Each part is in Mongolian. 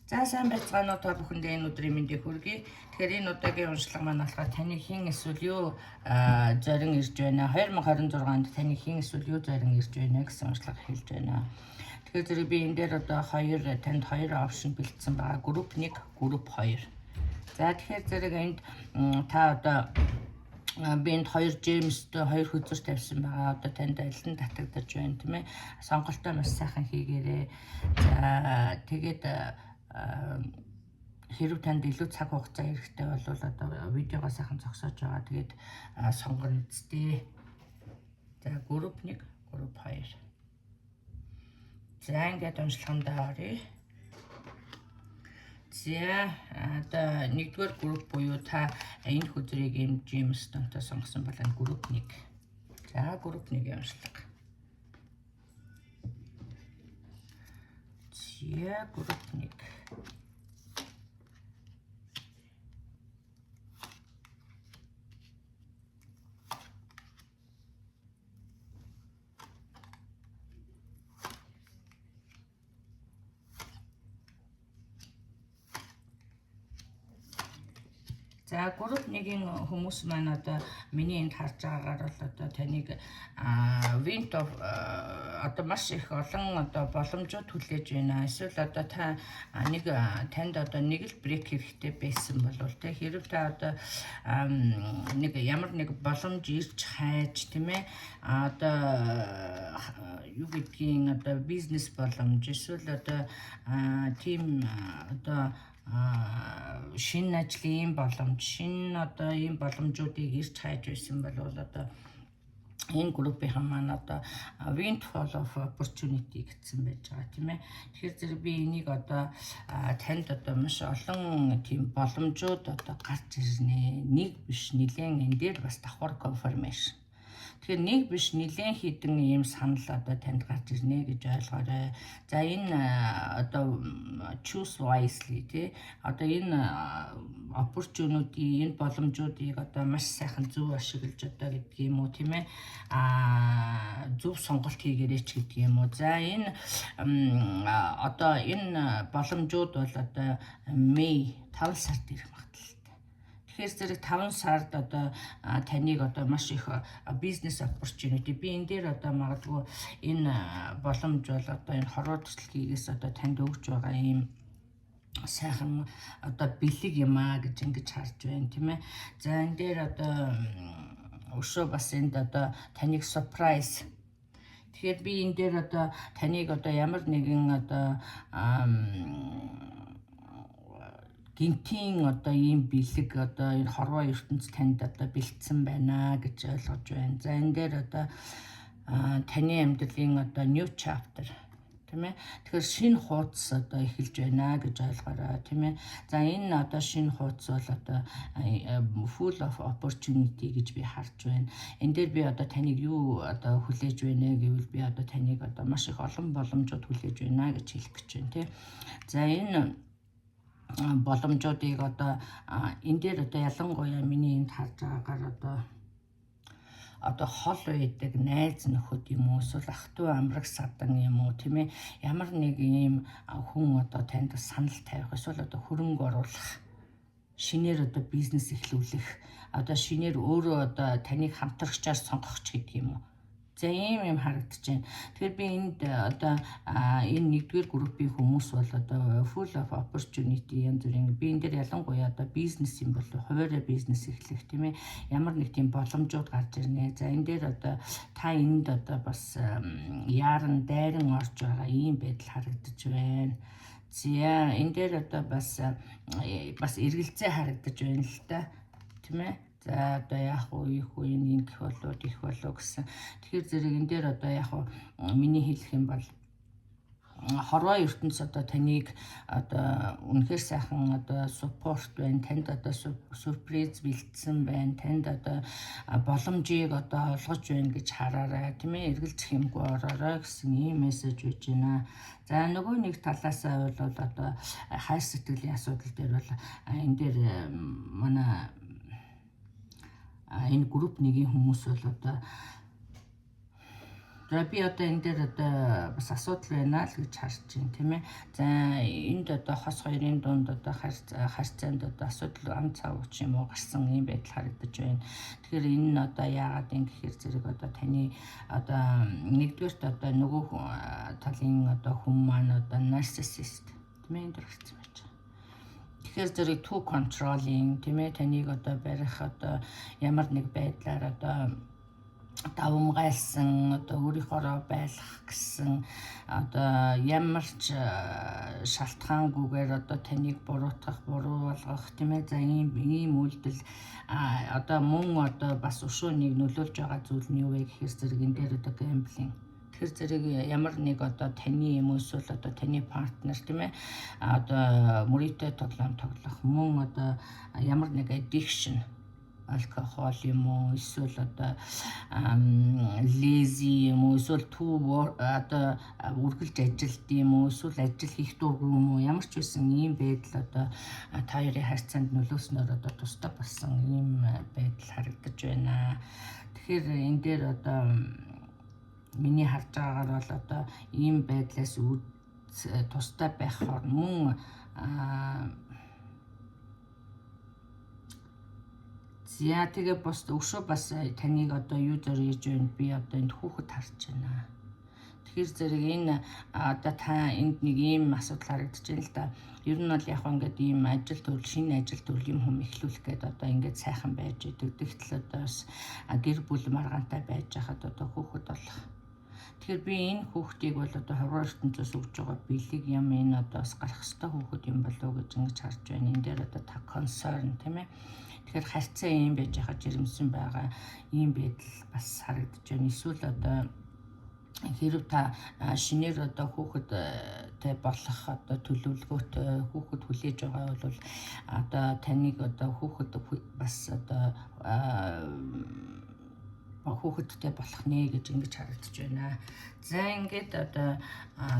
За сайн байцгаана уу та бүхэндээ энэ өдрийн мэндийг хүргэе. Тэгэхээр энэ удаагийн уншлага маань болохоор таны хэн эсвэл юу зорин ирж байна. 2026 онд таны хэн эсвэл юу зорин ирж байна гэсэн уншлага хэлж байна. Тэгэхээр зэрэг би энэ дээр одоо танд хоёр опшн бэлдсэн байгаа. Групп 1, групп 2. За тэгэхээр зэрэг энд та одоо би энд 2 Джеймстэй 2 хөзөр тавьсан байгаа. Одоо танд аль нь татагдаж байна тийм ээ. Сонголтоо маш сайхан хийгээрэй. За тэгээд хэрв танд илүү цаг хугацаа хэрэгтэй бол одоо видеогоо сайхан зогсоож байгаа. Тэгээд сонгоно үсттэй. За групп 1, групп 2. За ингээд уншлагандаа оръё. За одоо нэгдүгээр групп буюу та энэ хөзрийг юм Джеймс тонтой сонгосон бол энэ групп 1. За групп 1-ийн уншлага. За групп 1. За групп 1-ийн хүмүүс маань одоо миний энд харж байгаагаар бол одоо таныг винт одоо маш их олон одоо боломжууд хүлээж байна. Эсвэл одоо та танд одоо нэг л брейк хэрэгтэй байсан бол тэ хэрэг та одоо ямар нэг боломж ирж хайж тийм ээ одоо юу гэдгийг одоо бизнес боломж эсвэл одоо тийм одоо шинэ ажлын боломж, шинэ одоо ийм боломжуудыг ирж хайж байсан бол одоо энэ группийн маань одоо windfall of opportunity гэсэн байж байгаа тийм ээ. Тэгэхээр зэрэг би энийг одоо танд одоо маш олон тийм боломжууд одоо гарч ирнэ. Нэг биш нэлээд энэ дээр бас давхар confirmation. Тэгэхээр нэг биш нэлээд хідэн ийм санал одоо танд гарч ирнэ гэж ойлгоорой. За энэ одоо choose wisely тий одоо энэ opportunity энэ боломжуудыг одоо маш сайхан зөв ашиглаж одоо гэдэг юм уу тийм ээ зөв сонголт хийгээрэй ч гэдэг юм уу. За энэ одоо энэ боломжууд бол одоо Мэй 5 сард ирэх магадaltaй. Тэгэхээр зэрэг 5 сард одоо таныг одоо маш их бизнес opportunity би энэ дээр одоо магадгүй энэ боломж бол одоо энэ хорвоо төслөгийгээс одоо танд өгж байгаа юм сайхан одоо бэлэг юм аа гэж ингэж харж байна тийм ээ. За энэ дээр одоо өшөө бас энд одоо таныг surprise. Тэгэхээр би энэ дээр одоо таныг одоо ямар нэгэн одоо гинтийн одоо ийм бэлэг одоо энэ хорвоо ертөнц танд одоо бэлдсэн байна гэж ойлгож байна. За энэ дээр одоо таны амьдралын одоо new chapter тийм ээ. Тэгэхээр шинэ хуудас одоо эхэлж байна гэж ойлгоорой тийм ээ. За энэ одоо шинэ хуудас бол одоо full of opportunity гэж би харж байна. Энэ дээр би одоо таныг юу одоо хүлээж байна гэвэл би одоо таныг одоо маш их олон боломжууд хүлээж байна гэж хэлэх гэж байна тийм. За энэ боломжуудыг одоо энэ дээр одоо ялангуяа миний энд харж байгаагаар одоо хол байдаг найз нөхөд юм уу эсвэл ах トゥ амраг садан юм уу тийм ээ ямар нэг ийм хүн одоо танд санал тавих эсвэл одоо хөрөнгө оруулах шинээр одоо бизнес эхлүүлэх одоо шинээр өөрөө одоо таныг хамтрагчаар сонгох ч гэдэг юм уу. За ийм харагдаж байна. Тэгэхээр би энд одоо энэ нэгдүгээр группийн хүмүүс бол одоо full of opportunity янз бүрийн би энэ дээр ялангуяа одоо бизнес юм бол хуваарь бизнес эхлэх тийм ээ ямар нэг тийм боломжууд гарч ирнэ. За энэ дээр одоо та энд одоо бас яаран дайран орж байгаа ийм байдал харагдаж байна. За энэ дээр одоо бас эргэлзээ харагдаж байна л та тийм ээ. За одоо яах вэ их үе ингэх болоод их болоо гэсэн. Тэгэхээр зэрэг энэ дээр одоо яах вэ миний хэлэх юм бол хорвоо ертөнц одоо таныг одоо үнэхээр сайхан одоо support байна. Танд одоо сюрприз бэлдсэн байна. Танд одоо боломжийг одоо олгож байна гэж хараарай тийм ээ. Эргэлзэх юмгүй ороорой гэсэн ийм мессеж өгч байна. За нөгөө нэг талаасаа бол одоо хайр сэтгэлийн асуудал дээр бол энэ дээр манай энэ групп 1-ийн хүмүүс бол одоо За би одоо энэ дээр одоо бас асуудал байна л гэж харж байна тийм ээ. За энд одоо хос хоёрын дунд одоо харьцаанд одоо асуудал ам цав ч юм уу гарсан юм байдал харагдаж байна. Тэгэхээр энэ нь одоо яагаад юм гэхээр зэрэг одоо таны одоо нэгдүгээрт одоо нөгөө талын одоо хүн маань одоо narcissist тийм ээ энэ дээр гарсан байж байгаа. Тэгэхээр зэрэг too controlling тийм ээ таныг одоо барих одоо ямар нэг байдлаар одоо давмгайлсан одоо өөрийнхоороо байлгах гэсэн одоо ямар ч шалтгаангүйгээр одоо таныг буруутгах, буруу болгох тийм ээ. За ийм үйлдэл одоо мөн одоо бас өшөөнийг нөлөөлж байгаа зүйл нь юу вэ гэхээр зэрэг энэ дээр одоо gambling. Тэгэхээр зэрэг ямар нэг одоо таны юм эсвэл одоо таны партнер тийм ээ одоо мөрөөдөө тоглоом тоглох мөн одоо ямар нэг addiction алкогол юм уу эсвэл одоо lazy юм уу эсвэл одоо үргэлж ажилд юм уу эсвэл ажил хийх дургүй юм уу ямар ч байсан ийм байдал одоо та хоёрын харьцаанд нөлөөснөөр одоо тусдаа болсон ийм байдал харагдаж байна. Тэгэхээр энэ дээр одоо миний харж байгаагаар бол одоо ийм байдлаас тусдаа байхаар мөн за тэгээ бас өшөө бас таныг одоо юу зориулж байна би одоо энд хүүхэд харж байна. Тэгэхээр зэрэг энэ одоо та энд нэг ийм асуудал харагдаж байна л да. Ер нь бол яг ингээд ийм ажил төрөл шинэ ажил төрөл юм хүм эхлүүлэх гээд одоо ингээд сайхан байж идэг. Тэгтэл одоо бас гэр бүл маргаантай байж хахад одоо хүүхэд болох. Тэгэхээр би энэ хүүхдийг бол одоо хорвоо ертөнцөөс өгж байгаа бэлэг юм энэ одоо бас гарах ёстой хүүхэд юм болов уу гэж ингэж харж байна. Энэ дээр одоо та concern тийм ээ. Тэгэхээр харьцаа юм байж хаа жирэмсэн байгаа ийм байдал бас харагдаж байна. Эсвэл одоо хэрв та шинээр одоо хүүхэдтэй болох одоо төлөвлөгөөтэй хүүхэд хүлээж байгаа бол одоо таныг одоо хүүхэд бас одоо хүүхэдтэй болох нэ гэж ингэж харагдаж байна. За ингээд одоо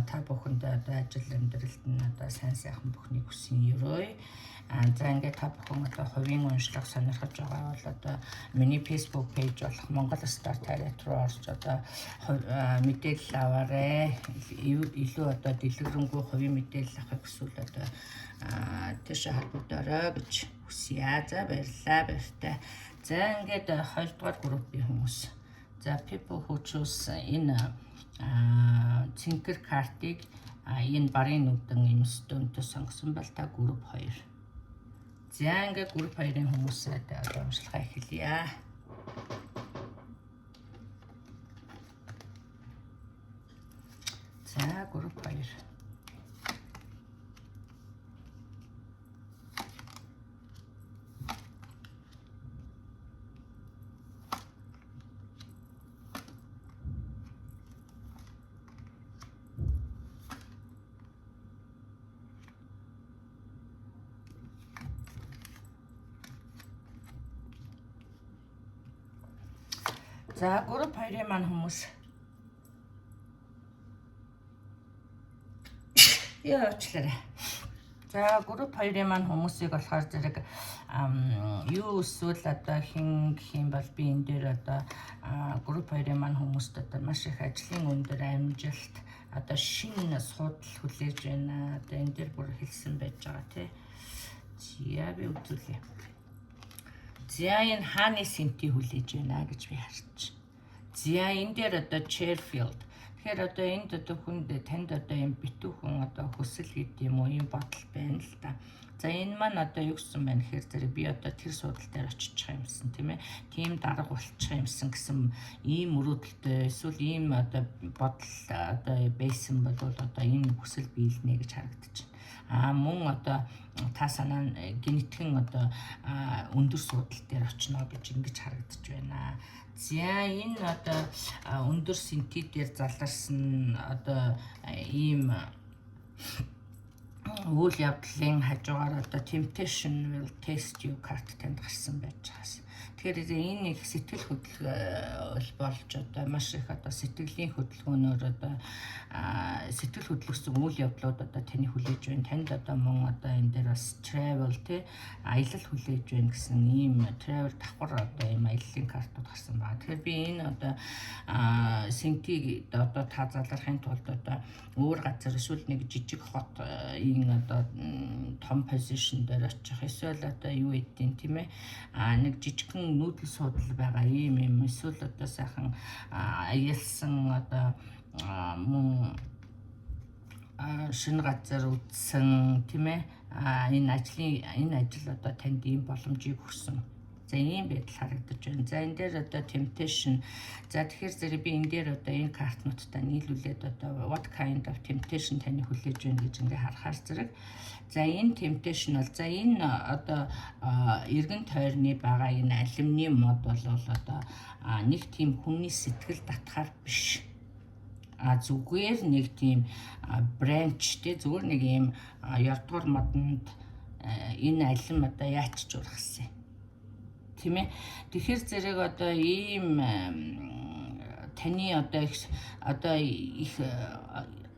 та бүхэндээ одоо ажил амьдралд нь одоо сайн сайхан бүхнийг хүсэн өрөөе. За ингээд та бүхэн одоо хувийн уншлага сонирхож байгаа бол одоо миний Facebook page болох Монгол Star Talent руу орж одоо мэдээлэл аваарай. Илүү одоо дэлгэрэнгүй хувийн мэдээлэл авах гэсэн одоо тийш холбогдорой гэж хүсье. За баярлалаа баяртай. За ингээд 2 дугаар группийн хүмүүс. За people who choose энэ цэнхэр картыг энэ барын нүдэн юм стөнтө сонгосон бол та групп 2. За ингээд групп 2-ын хүмүүсээ одоо уншлахаа эхэлье. За групп 2. За групп 2-ын маань хүмүүс яачлаарай. За групп 2-ын маань хүмүүсийг болохоор зэрэг юу эсвэл одоо хин гэх юм бол би энэ дээр одоо групп 2-ын маань хүмүүст одоо маш их ажлын өндөр амжилт одоо шинэ судал хүлээж байна. Одоо энэ дээр бүр хэлсэн байж байгаа тий. За би үзүүлье. За энэ хааны сэнти хүлээж байна гэж би харж. За энэ дээр одоо Cherfield. Тэгэхээр одоо энд одоо хүнд танд одоо юм битүү хүн одоо хүсэл гэдэг юм уу юм бодол байна л да. За энэ маань одоо юу гэсэн байна гэхээр зэрэг би одоо тэр судал дээр очиж байгаа юмсан тийм ээ. Тийм дарга болчих юмсан гэсэн ийм мөрөөдөлтөй эсвэл ийм одоо бодол одоо байсан бол одоо энэ хүсэл биелнэ гэж харагдаж байна. Мөн одоо та санаа генетикэн одоо өндөр судал дээр очино гэж ингэж харагдаж байна. За энэ одоо өндөр синтет дээр заларсан одоо ийм үйл явдлын хажуугаар одоо temptation will test you карт танд гарсан байж байгаас. Тэгэхээр энэ их сэтгэл хөдлөл болж одоо маш их одоо сэтгэлийн хөдөлгөөнөөр одоо сэтгэл хөдлөсөн үйл явдлууд одоо таны хүлээж байна. Танд одоо мөн одоо энэ дээр бас travel тий аялал хүлээж байна гэсэн ийм travel давхар одоо ийм аяллаа картууд гарсан байна. Тэгэхээр би энэ одоо синтиг одоо та залрахын тулд одоо өөр газар эсвэл нэг жижиг хот энэ одоо том позишн дээр очих эсвэл одоо юу гэдэг тийм ээ нэг жижигхэн нүүдэл суудлал байгаа ийм эсвэл одоо сайхан аялсан одоо мөн шинэ газар үзсэн тийм ээ энэ ажил одоо танд ийм боломжийг өгсөн. За ийм байдал харагдаж байна. За энэ дээр одоо temptation. За тэгэхээр зэрэг би энэ дээр одоо энэ картнуудтай нийлүүлээд одоо what kind of temptation таны хүлээж байна гэж ингээ харахаар зэрэг. За энэ temptation бол за энэ одоо эргэн тойрны байгаа энэ алимны мод бол одоо нэг тийм хүний сэтгэл татахаар биш. Зүгээр нэг тийм бранч тий зүгээр нэг ийм ярдгуур модонд энэ алим одоо яачж ургасан. Тийм ээ. Тэгэхээр зэрэг одоо ийм таны одоо их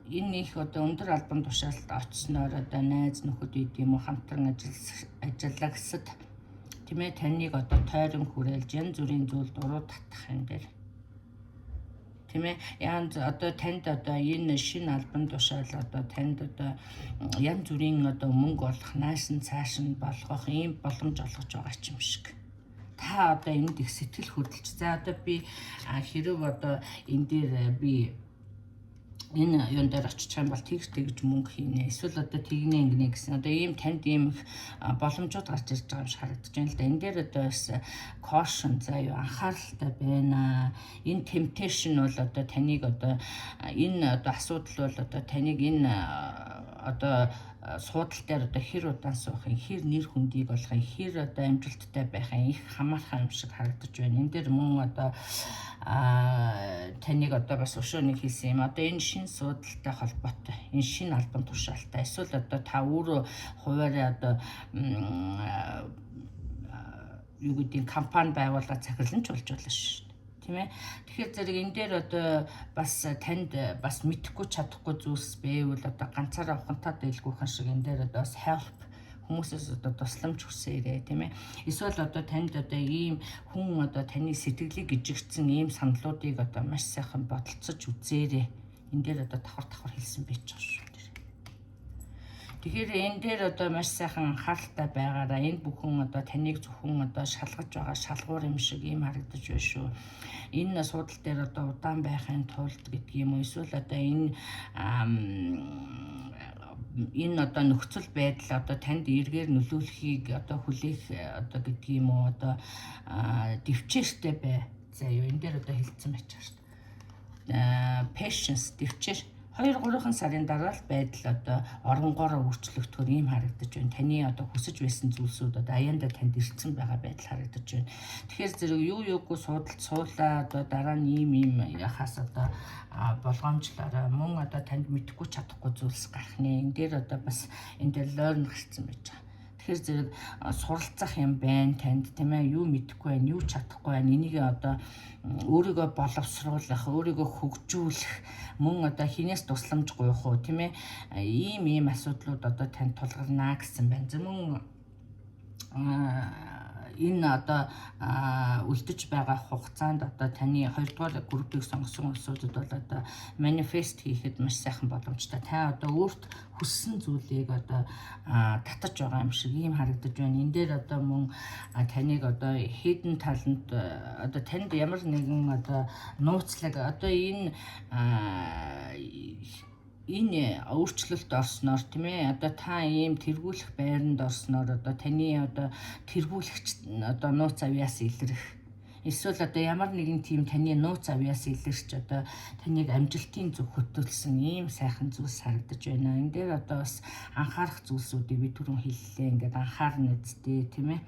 энэ их одоо өндөр албан тушаалд очсноор одоо найз нөхөд ийм хамтран ажиллагсад тийм ээ таныг одоо тойрон хүрээлж янз бүрийн зүйл дуруу татах юм дээр тийм ээ янз одоо танд одоо энэ шинэ албан тушаал одоо танд одоо янз бүрийн одоо мөнгө олох нааш нь цааш нь болгох ийм боломж олгож байгаа юм шиг. Та одоо энд их сэтгэл хөдлөж. За одоо би хэрэг одоо энэ дээр би энэ юун дээр очиж байгаа бол тэгж мөнгө хийнэ. Эсвэл одоо тэгнэ ингэнэ гэсэн. Одоо ийм танд ийм боломжууд гарч ирж байгаа юм шиг харагдаж байна л да. Энэ дээр одоо бас caution заа юу анхааралтай байна. Энэ temptation бол одоо таныг одоо энэ одоо асуудал бол одоо таныг энэ одоо суудал дээр одоо хэр удаан суухын, хэр нэр хүндийг болохын, хэр одоо амжилттай байхын их хамаархан юм шиг харагдаж байна. Энэ дээр мөн одоо таныг одоо бас өшөө нэг хэлсэн юм. Одоо энэ шинэ суудалтай холбоотой, энэ шинэ албан тушаалтай эсвэл одоо та өөрөө хуваараа одоо юу гэдэг компани байгууллагаа захирлан болж болно шүү. Тэгэхээр зэрэг энэ дээр одоо бас танд бас мэдхгүй чадахгүй зүйлс байвал одоо ганцаараа ухамтаа дэлгүүхэн шиг энэ дээр одоо бас help хүмүүсээс одоо тусламж хүсээрэй тийм ээ. Эсвэл одоо танд одоо ийм хүн одоо таны сэтгэлийг гжигдсэн ийм саналуудыг одоо маш сайхан бодолцож үзээрэй. Энэ дээр одоо давхар хэлсэн байж байгаа шүү. Тэгэхээр энэ дээр одоо маш сайхан анхааралтай байгаараа энэ бүхэн одоо таныг зөвхөн одоо шалгаж байгаа шалгуур юм шиг ийм харагдаж байна шүү. Энэ суудал дээр одоо удаан байхын тулд гэдэг юм уу эсвэл одоо энэ одоо нөхцөл байдал одоо танд эргээр нөлөөлөхийг одоо хүлээх одоо гэдэг юм уу одоо дэвчээртэй бай. За юу энэ дээр одоо хэлсэн байж байгаа шүү. Patience дэвчээр 2-3 сарын дараа л байдал одоо оронгоороо өөрчлөгдөхөөр ийм харагдаж байна. Таны одоо хүсэж байсан зүйлсүүд одоо аяанда танд ирсэн байгаа байдал харагдаж байна. Тэгэхээр зэрэг юугүй суудалд суулаа одоо дараа нь ийм яхаас одоо болгоомжлаараа мөн одоо танд мэдхгүй чадахгүй зүйлс гарах нэ. Энэ дээр одоо бас энэ дээр learn гарсан байж байгаа. Тэгэхээр зэрэг суралцах юм байна танд тийм ээ юу мэдэхгүй байна, юу чадахгүй байна. Энийг одоо өөрийгөө боловсруулах, өөрийгөө хөгжүүлэх, мөн одоо хинээс тусламж гуйх уу тийм ээ ийм асуудлууд одоо танд тулгарнаа гэсэн байна. Зөвхөн энэ одоо үлдэж байгаа хугацаанд одоо таны 2 дугаар группийг сонгосон улсуудад бол одоо манифест хийхэд маш сайхан боломжтой. Та одоо өөрт хүссэн зүйлийг одоо татаж байгаа юм шиг ийм харагдаж байна. Энэ дээр одоо мөн таныг одоо hidden talent одоо танд ямар нэгэн одоо нууцлаг одоо энэ өөрчлөлт орсноор тийм ээ одоо та ийм тэргүүлэх байранд орсноор одоо таны одоо тэргүүлэгч одоо нууц авьяас илэрх эсвэл одоо ямар нэгэн тийм таны нууц авьяас илэрч одоо таныг амжилтын зөв хөтөлсөн ийм сайхан зүйлс харагдаж байна. Энэ дээр одоо бас анхаарах зүйлсүүдийг би түрүүн хэллээ. Ингээд анхаарна үсттэй тийм ээ.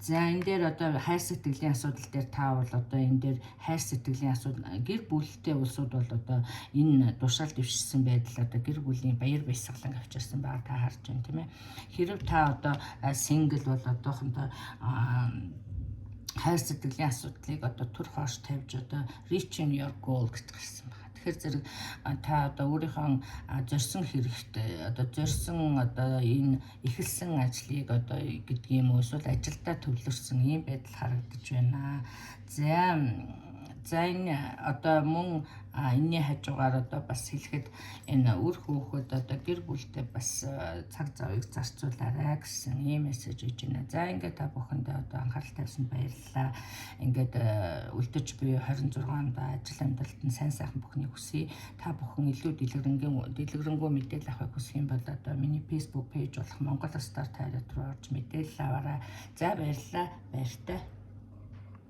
За энэ дээр одоо хайр сэтгэлийн асуудал дээр та бол одоо энэ дээр хайр сэтгэлийн асуудал гэр бүлтэй улсууд бол одоо энэ тушаал дэвшсэн байдал одоо гэр бүлийн баяр баясгалан авчирсан байгаа та харж байна тийм ээ. Хэрэг та одоо single бол одоохондоо хайр сэтгэлийн асуудлыг одоо түр хоош тавьж одоо reaching your goal гэж гарсан байна. Тэгэхээр зэрэг та одоо өөрийнхөө зорьсон хэрэгтэй одоо зорьсон одоо энэ эхэлсэн ажлыг одоо гэдэг юм уу эсвэл ажилдаа төвлөрсөн ийм байдал харагдаж байна. За энэ одоо мөн энэний хажуугаар одоо бас хэлэхэд энэ үр хүүхэд одоо гэр бүлтэй бас цаг завыг зарцуулаарай гэсэн ийм мессеж өгч байна. За ингээд та бүхэндээ одоо анхаарал тавьсан баярлалаа. Ингээд үлдэж буй 26-нд ажил амьдралд нь сайн сайхан бүхнийг хүсье. Та бүхэн илүү дэлгэрэнгүй мэдээлэл авахыг хүсэх юм бол одоо миний Facebook пэйж болох Монгол Стар Тайрат руу орж мэдээлэл аваарай. За баярлалаа. Баяртай.